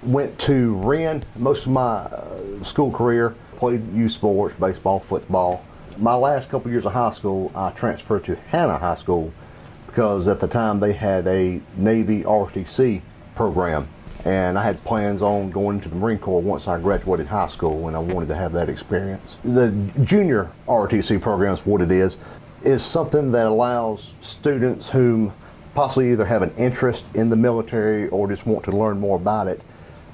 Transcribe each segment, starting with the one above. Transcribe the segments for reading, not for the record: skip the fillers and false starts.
went to Wren most of my school career, played youth sports, baseball, football. My last couple years of high school, I transferred to Hannah High School because at the time they had a Navy ROTC program, and I had plans on going into the Marine Corps once I graduated high school, and I wanted to have that experience. The junior ROTC program is what it is something that allows students whom possibly either have an interest in the military or just want to learn more about it.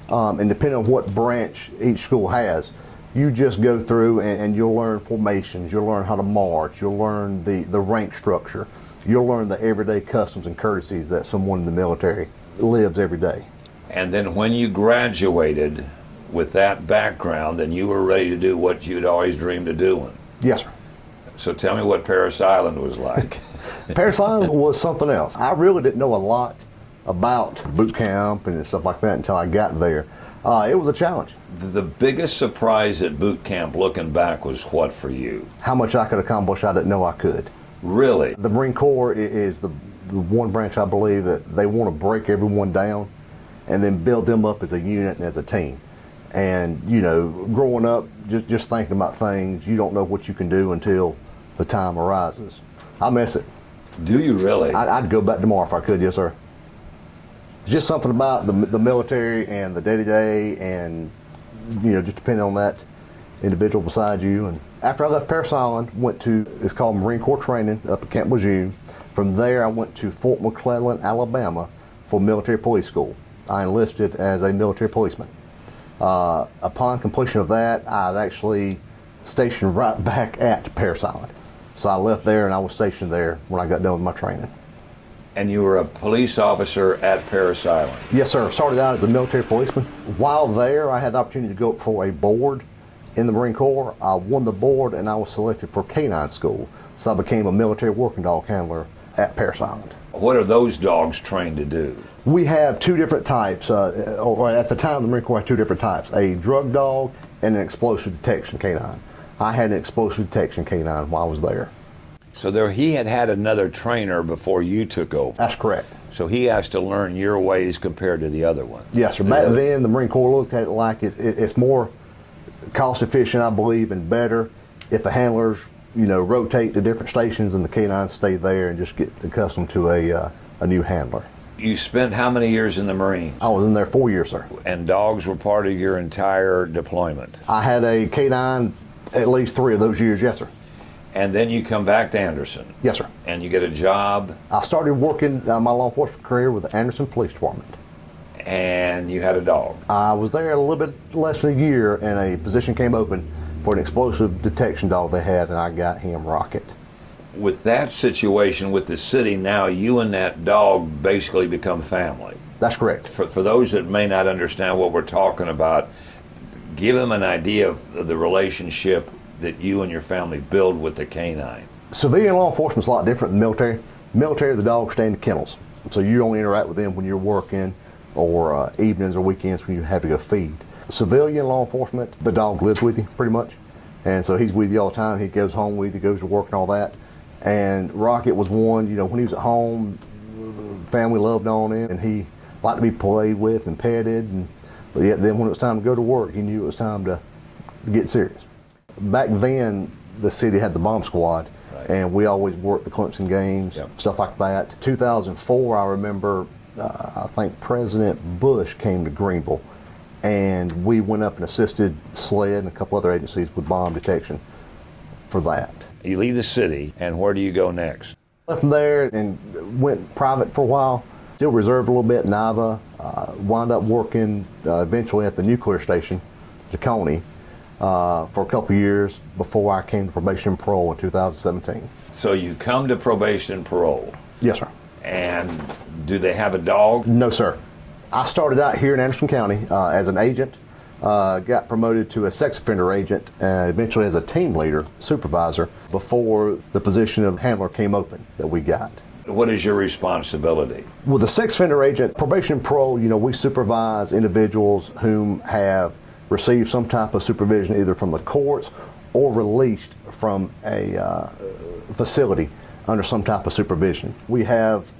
And depending on what branch each school has, you just go through and you'll learn formations, you'll learn how to march, you'll learn the rank structure, you'll learn the everyday customs and courtesies that someone in the military lives every day. And then when you graduated with that background, then you were ready to do what you'd always dreamed of doing. Yes, sir. So tell me what Parris Island was like. Parris Island was something else. I really didn't know a lot about boot camp and stuff like that until I got there. It was a challenge. The biggest surprise at boot camp looking back was what for you? How much I could accomplish, I didn't know I could. Really? The Marine Corps is the one branch I believe that they want to break everyone down and then build them up as a unit and as a team. And, you know, growing up, just thinking about things, you don't know what you can do until the time arises. I miss it. Do you really? I'd go back tomorrow if I could, yes, sir. Just something about the military and the day-to-day and, you know, just depending on that individual beside you. And after I left Parris Island, went to, it's called Marine Corps Training up at Camp Lejeune. From there, I went to Fort McClellan, Alabama for military police school. I enlisted as a military policeman. Upon completion of that, I was actually stationed right back at Parris Island. So I left there and I was stationed there when I got done with my training. And you were a police officer at Parris Island? Yes, sir. Started out as a military policeman. While there, I had the opportunity to go up for a board in the Marine Corps. I won the board and I was selected for canine school. So I became a military working dog handler at Parris Island. What are those dogs trained to do? We have two different types. Or at the time, the Marine Corps had two different types, a drug dog and an explosive detection canine. I had an explosive detection canine while I was there. So there, he had another trainer before you took over. That's correct. So he has to learn your ways compared to the other one. Yes, sir. Back then, the Marine Corps looked at it like it's more cost efficient, I believe, and better if the handlers, you know, rotate to different stations and the canines stay there and just get accustomed to a new handler. You spent how many years in the Marines? I was in there 4 years, sir. And dogs were part of your entire deployment? I had a canine at least 3 of those years, yes, sir. And then you come back to Anderson? Yes, sir. And you get a job? I started working my law enforcement career with the Anderson Police Department. And you had a dog? I was there a little bit less than a year, and a position came open for an explosive detection dog they had, and I got him Rocket. With that situation with the city, now you and that dog basically become family. That's correct. For those that may not understand what we're talking about, give them an idea of the relationship that you and your family build with the canine. Civilian law enforcement's a lot different than military. Military, the dogs stay in the kennels, so you only interact with them when you're working or evenings or weekends when you have to go feed. Civilian law enforcement, the dog lives with you pretty much, and so he's with you all the time. He goes home with you, goes to work and all that. And Rocket was one, you know, when he was at home, the family loved on him, and he liked to be played with and petted. And but yet then when it was time to go to work, he knew it was time to get serious. Back then, the city had the bomb squad, right, and we always worked the Clemson games, yep, stuff like that. 2004, I remember, I think President Bush came to Greenville, and we went up and assisted SLED and a couple other agencies with bomb detection for that. You leave the city, and where do you go next? Left from there and went private for a while. Still reserved a little bit in Nava. Wound up working eventually at the nuclear station, Tacony, for a couple years before I came to Probation and Parole in 2017. So you come to Probation and Parole? Yes, sir. And do they have a dog? No, sir. I started out here in Anderson County as an agent. Got promoted to a sex offender agent, eventually as a team leader, supervisor, before the position of handler came open that we got. What is your responsibility? With a sex offender agent, Probation and Parole, you know, we supervise individuals whom have received some type of supervision either from the courts or released from a facility under some type of supervision. We have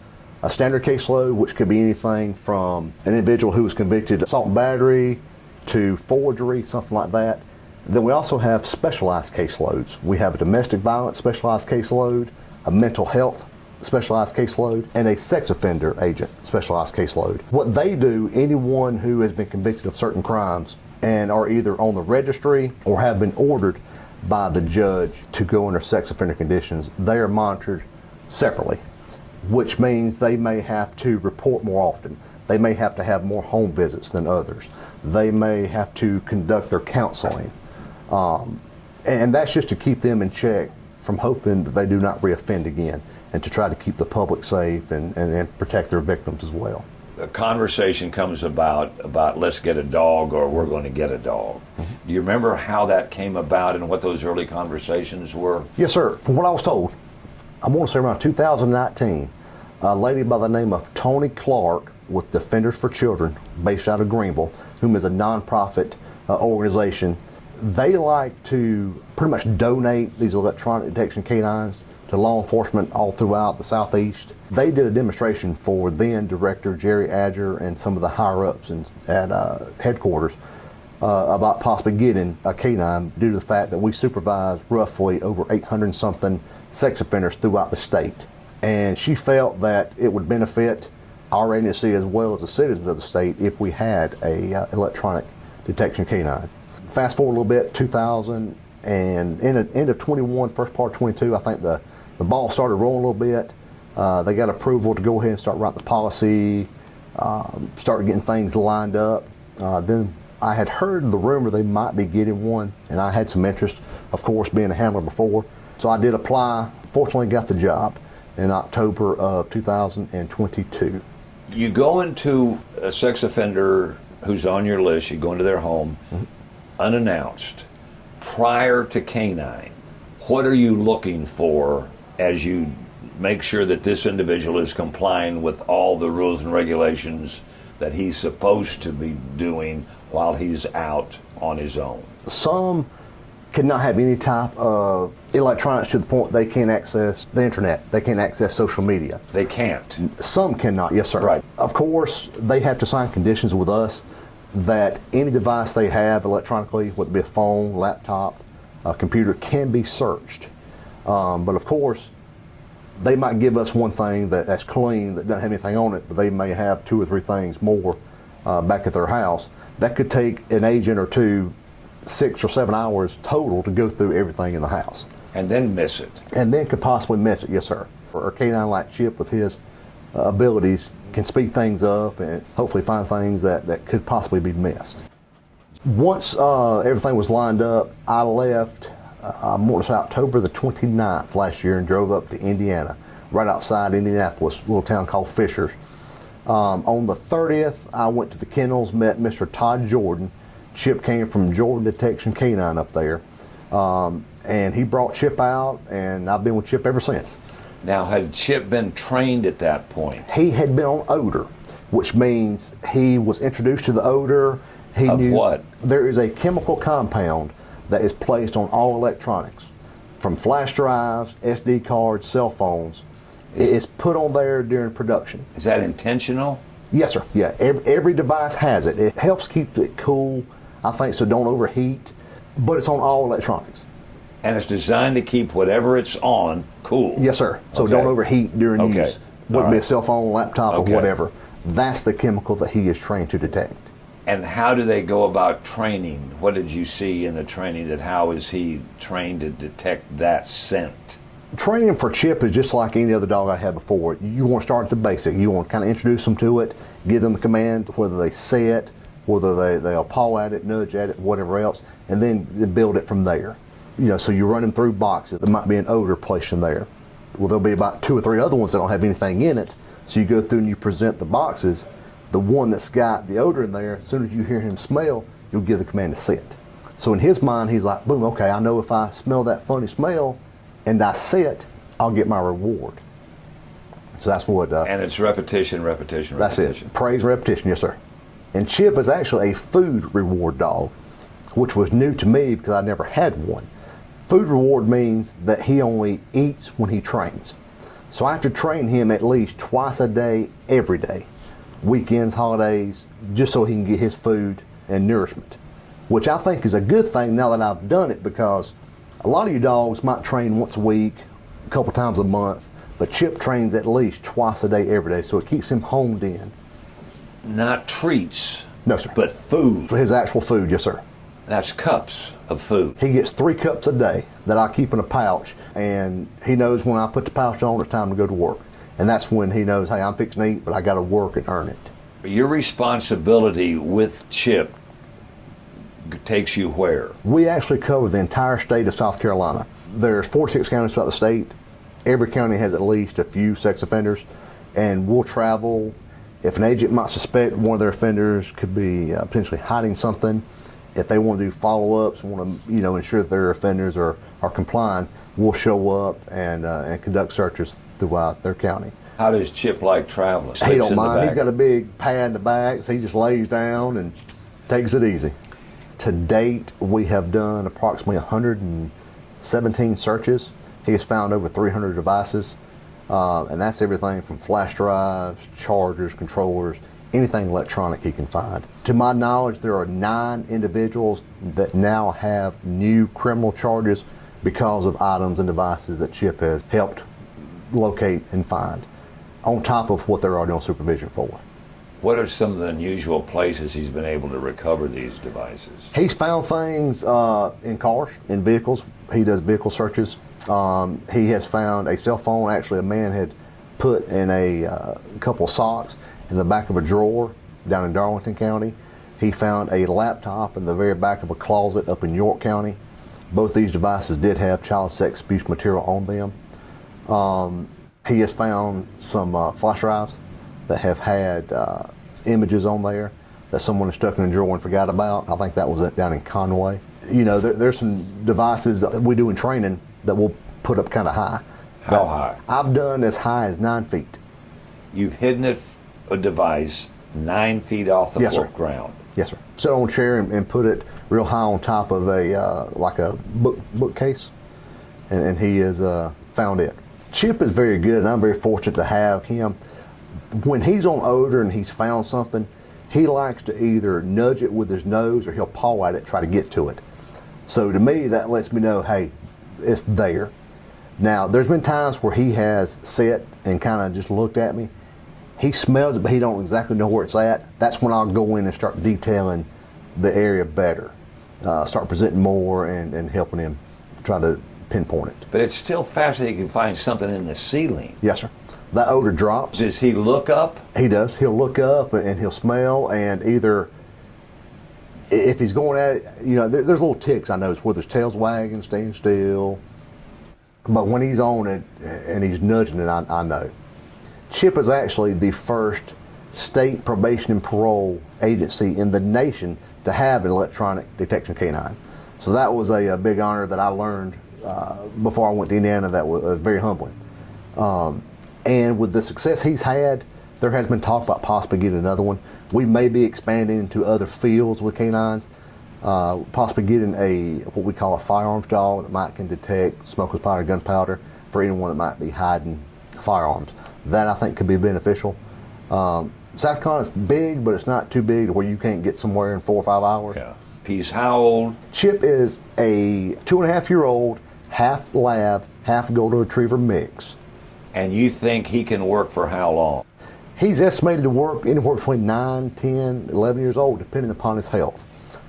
a standard caseload, which could be anything from an individual who was convicted of assault and battery to forgery, something like that. Then we also have specialized caseloads. We have a domestic violence specialized caseload, a mental health specialized caseload, and a sex offender agent specialized caseload. What they do, anyone who has been convicted of certain crimes and are either on the registry or have been ordered by the judge to go under sex offender conditions, they are monitored separately, which means they may have to report more often. They may have to have more home visits than others. They may have to conduct their counseling. And that's just to keep them in check from hoping that they do not reoffend again, and to try to keep the public safe and protect their victims as well. A conversation comes about let's get a dog, or we're going to get a dog. Do you remember how that came about and what those early conversations were? Yes, sir. From what I was told, I want to say around 2019, a lady by the name of Tony Clark with Defenders for Children, based out of Greenville, whom is a nonprofit organization. They like to pretty much donate these electronic detection canines to law enforcement all throughout the Southeast. They did a demonstration for then Director Jerry Adger and some of the higher-ups at headquarters about possibly getting a canine due to the fact that we supervise roughly over 800 something sex offenders throughout the state. And she felt that it would benefit our agency as well as the citizens of the state if we had a electronic detection canine. Fast forward a little bit, 2000, and end of 21, first part of 22, I think the ball started rolling a little bit. They got approval to go ahead and start writing the policy, start getting things lined up. Then I had heard the rumor they might be getting one, and I had some interest, of course, being a handler before. So I did apply, fortunately got the job in October of 2022. You go into a sex offender who's on your list, you go into their home, unannounced, prior to canine. What are you looking for as you make sure that this individual is complying with all the rules and regulations that he's supposed to be doing while he's out on his own? Some cannot have any type of electronics to the point they can't access the internet. They can't access social media. They can't. Some cannot, yes, sir. Right. Of course, they have to sign conditions with us that any device they have electronically, whether it be a phone, laptop, a computer, can be searched. But of course, they might give us one thing that's clean, that doesn't have anything on it, but they may have 2 or 3 things more back at their house. That could take an agent or two 6 or 7 hours total to go through everything in the house. And then miss it. And then could possibly miss it, yes, sir. Or a canine like Chip with his abilities can speed things up and hopefully find things that could possibly be missed. Once everything was lined up, I left, I want to say October the 29th last year, and drove up to Indiana, right outside Indianapolis, a little town called Fishers. On the 30th, I went to the kennels, met Mr. Todd Jordan. Chip came from Jordan Detection Canine up there, and he brought Chip out, and I've been with Chip ever since. Now, had Chip been trained at that point? He had been on odor, which means he was introduced to the odor. He Of knew what? There is a chemical compound that is placed on all electronics, from flash drives, SD cards, cell phones. It's put on there during production. Is that intentional? Yes, sir. Yeah, every device has it. It helps keep it cool, I think, so don't overheat, but it's on all electronics. And it's designed to keep whatever it's on cool. Yes, sir. So Okay. don't overheat during Okay. use, whether it be a cell phone, laptop, Okay. or whatever. That's the chemical that he is trained to detect. And how do they go about training? What did you see in the training? That how is he trained to detect that scent? Training for Chip is just like any other dog I had before. You want to start at the basic. You want to kind of introduce them to it, give them the command, whether they say it, whether they'll paw at it, nudge at it, whatever else, and then build it from there. You know, so you run them through boxes. There might be an odor placed in there. Well, there'll be about 2 or 3 other ones that don't have anything in it. So you go through and you present the boxes. The one that's got the odor in there, as soon as you hear him smell, you'll give the command to sit. So in his mind, he's like, boom, okay, I know if I smell that funny smell and I sit, I'll get my reward. So that's what... And it's repetition, repetition, That's repetition. it. Praise, repetition, yes, sir. And Chip is actually a food reward dog, which was new to me because I never had one. Food reward means that he only eats when he trains. So I have to train him at least twice a day, every day, weekends, holidays, just so he can get his food and nourishment, which I think is a good thing now that I've done it, because a lot of you dogs might train once a week, a couple times a month, but Chip trains at least twice a day, every day, so it keeps him honed in. Not treats. No, sir. But food. For his actual food, yes, sir. That's cups of food. He gets 3 cups a day that I keep in a pouch, and he knows when I put the pouch on, it's time to go to work. And that's when he knows, hey, I'm fixing to eat, but I got to work and earn it. Your responsibility with Chip takes you where? We actually cover the entire state of South Carolina. There's 46 counties throughout the state. Every county has at least a few sex offenders, and we'll travel. If an agent might suspect one of their offenders could be potentially hiding something, if they want to do follow-ups, want to ensure that their offenders are complying, we'll show up and conduct searches throughout their county. How does Chip like traveling? He don't mind. He's got a big pad in the back, so he just lays down and takes it easy. To date, we have done approximately 117 searches. He has found over 300 devices, and that's everything from flash drives, chargers, controllers, anything electronic he can find. To my knowledge, there are 9 individuals that now have new criminal charges because of items and devices that Chip has helped locate and find, on top of what they're already on supervision for. What are some of the unusual places he's been able to recover these devices? He's found things in cars, in vehicles. He does vehicle searches. He has found a cell phone. Actually, a man had put in a couple of socks in the back of a drawer down in Darlington County. He found a laptop in the very back of a closet up in York County. Both these devices did have child sex abuse material on them. He has found some flash drives that have had images on there that someone stuck in a drawer and forgot about. I think that was down in Conway. There's some devices that we do in training that we'll put up kind of high. How high? I've done as high as 9 feet. You've hidden a device 9 feet off the floor ground. Yes, sir. Sit on a chair and put it real high on top of like a bookcase, and he has found it. Chip is very good, and I'm very fortunate to have him. When he's on odor and he's found something, he likes to either nudge it with his nose or he'll paw at it, try to get to it. So to me, that lets me know, hey, it's there. Now, there's been times where he has sat and kind of just looked at me. He smells it, but he don't exactly know where it's at. That's when I'll go in and start detailing the area better, start presenting more and helping him try to pinpoint it. But it's still fascinating. You can find something in the ceiling. Yes, sir. That odor drops. Does he look up? He does. He'll look up and he'll smell, and either if he's going at it, there's little ticks I notice, whether his tail's wagging, staying still. But when he's on it and he's nudging it, I know. Chip is actually the first state probation and parole agency in the nation to have an electronic detection canine. So that was a big honor that I learned before I went to Indiana. That was very humbling. And with the success he's had, there has been talk about possibly getting another one. We may be expanding into other fields with canines, possibly getting what we call a firearms dog that can detect smokeless powder, gunpowder for anyone that might be hiding firearms. That I think could be beneficial. South Carolina's big, but it's not too big to where you can't get somewhere in 4 or 5 hours. Yeah. He's how old? Chip is a 2.5-year-old, half lab, half golden retriever mix. And you think he can work for how long? He's estimated to work anywhere between 9, 10, 11 years old, depending upon his health.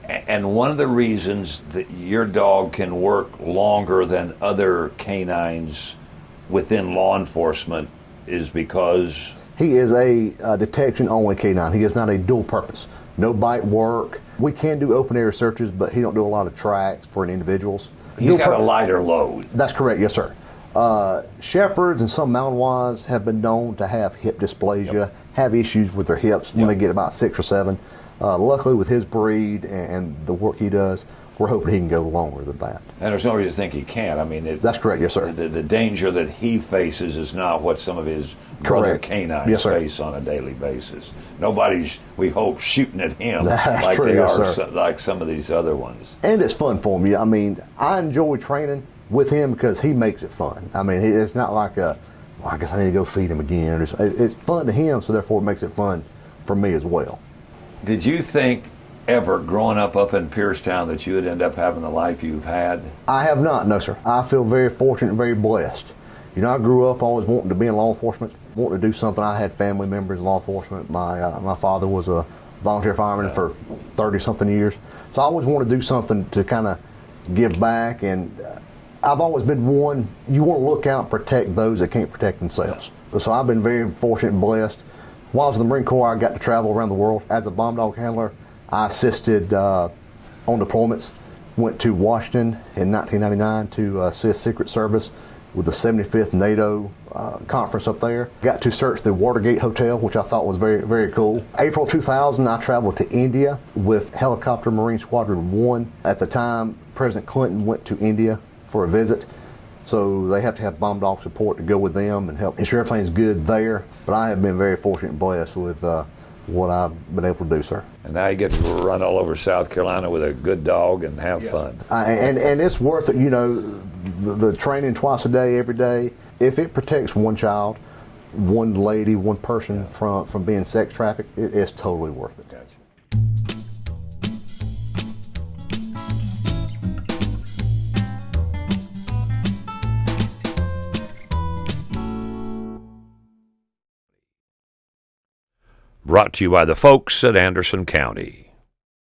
And one of the reasons that your dog can work longer than other canines within law enforcement is because? He is a detection-only canine. He is not a dual purpose. No bite work. We can do open-area searches, but he don't do a lot of tracks for individuals. He's got a lighter load. That's correct, yes, sir. Shepherds and some Malinois have been known to have hip dysplasia, have issues with their hips when they get about 6 or 7. Luckily, with his breed and the work he does, we're hoping he can go longer than that. And there's no reason to think he can't. I mean, that's correct, yes, sir. The danger that he faces is not what some of his brother canines face on a daily basis. Nobody's, we hope, shooting at him like they are like some of these other ones. And it's fun for me. I mean, I enjoy training with him because he makes it fun. I mean, it's not like well, I guess I need to go feed him again. It's fun to him, so therefore it makes it fun for me as well. Did you think ever growing up in Piercetown that you would end up having the life you've had? I have not, no sir. I feel very fortunate and very blessed. You know, I grew up always wanting to be in law enforcement, wanting to do something. I had family members in law enforcement. My father was a volunteer fireman for 30-something years. So I always wanted to do something to kind of give back, and I've always been one, you want to look out and protect those that can't protect themselves. So I've been very fortunate and blessed. While I was in the Marine Corps, I got to travel around the world. As a bomb dog handler, I assisted on deployments. Went to Washington in 1999 to assist Secret Service with the 75th NATO conference up there. Got to search the Watergate Hotel, which I thought was very, very cool. April 2000, I traveled to India with Helicopter Marine Squadron 1. At the time, President Clinton went to India for a visit, so they have to have bomb dog support to go with them and help ensure everything's good there. But I have been very fortunate and blessed with what I've been able to do, sir. And now you get to run all over South Carolina with a good dog and have fun. And it's worth it, you know, the training twice a day, every day. If it protects one child, one lady, one person from being sex trafficked, it's totally worth it. Gotcha. Brought to you by the folks at Anderson County.